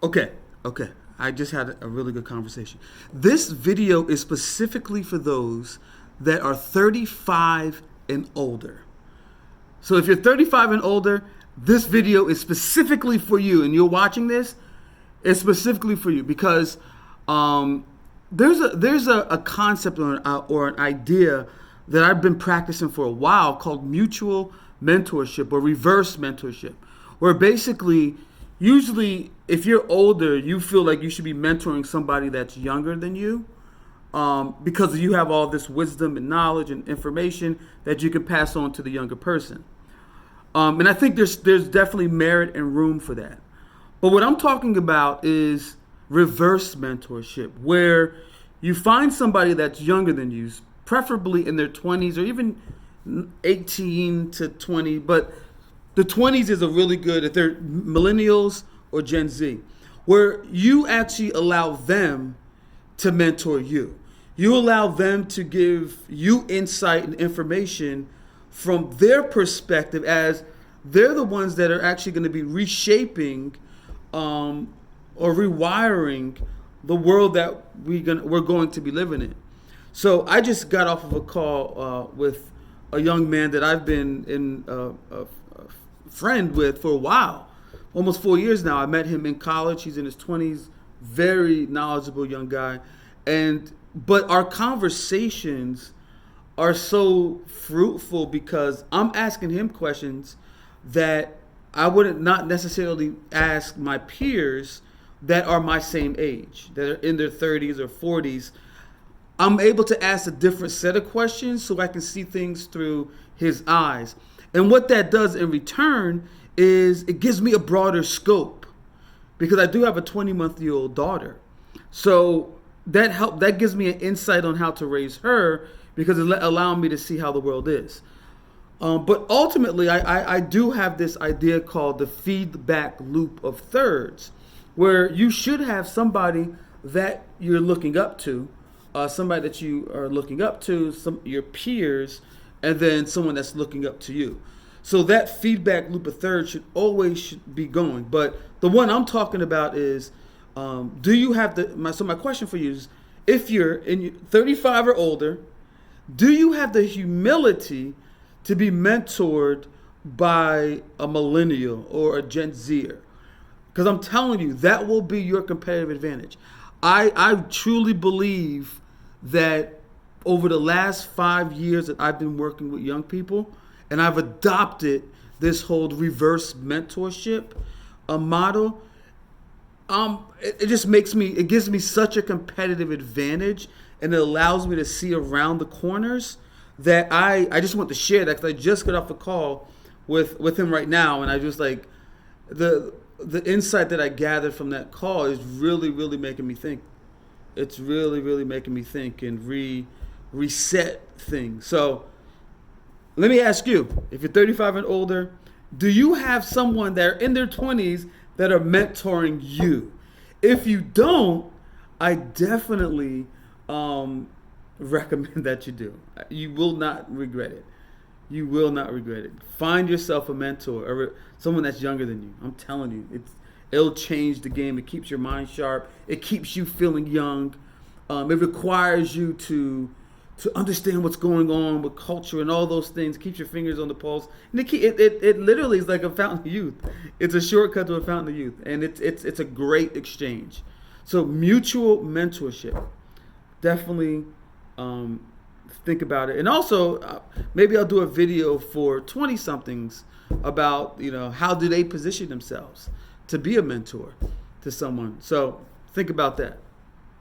Okay, okay. I just had a really good conversation. This video is specifically for those that are 35 and older. So if you're 35 and older, this video is specifically for you, and you're watching this, it's specifically for you because there's a concept or an idea that I've been practicing for a while called mutual mentorship or reverse mentorship, where basically, usually if you're older, you feel like you should be mentoring somebody that's younger than you because you have all this wisdom and knowledge and information that you can pass on to the younger person. And I think there's definitely merit and room for that. But what I'm talking about is reverse mentorship, where you find somebody that's younger than you, preferably in their 20s or even 18 to 20. But the 20s is a really good, if they're millennials or Gen Z, where you actually allow them to mentor you. You allow them to give you insight and information from their perspective, as they're the ones that are actually going to be reshaping or rewiring the world that we're going to be living in. So I just got off of a call with a young man that I've been in a friend with for a while, almost 4 years now. I met him in college. He's in his 20s, very knowledgeable young guy. But our conversations are so fruitful because I'm asking him questions that I wouldn't not necessarily ask my peers that are my same age, that are in their 30s or 40s. I'm able to ask a different set of questions so I can see things through his eyes. And what that does in return is it gives me a broader scope, because I do have a 20-month-old daughter. So that gives me an insight on how to raise her, because it allowed me to see how the world is. But ultimately, I do have this idea called the feedback loop of thirds, where you should have somebody that you're looking up to, your peers, and then someone that's looking up to you. So that feedback loop of thirds should always be going. But the one I'm talking about is, do you have so my question for you is, if you're 35 or older, do you have the humility to be mentored by a millennial or a Gen Zer? Because I'm telling you, that will be your competitive advantage. I truly believe that over the last 5 years that I've been working with young people, and I've adopted this whole reverse mentorship model, it just it gives me such a competitive advantage, and it allows me to see around the corners that I just want to share that, because I just got off a call with him right now, and I just like the insight that I gathered from that call is really, really making me think. It's really, really making me think and reset things. So let me ask you, if you're 35 and older, do you have someone that are in their 20s that are mentoring you? If you don't, I definitely recommend that you do. You will not regret it. You will not regret it. Find yourself a mentor or someone that's younger than you. I'm telling you, it'll change the game. It keeps your mind sharp. It keeps you feeling young. It requires you to understand what's going on with culture and all those things. Keeps your fingers on the pulse. And it literally is like a fountain of youth. It's a shortcut to a fountain of youth, and it's a great exchange. So mutual mentorship, definitely think about it. And also, maybe I'll do a video for 20-somethings about how do they position themselves to be a mentor to someone. So think about that.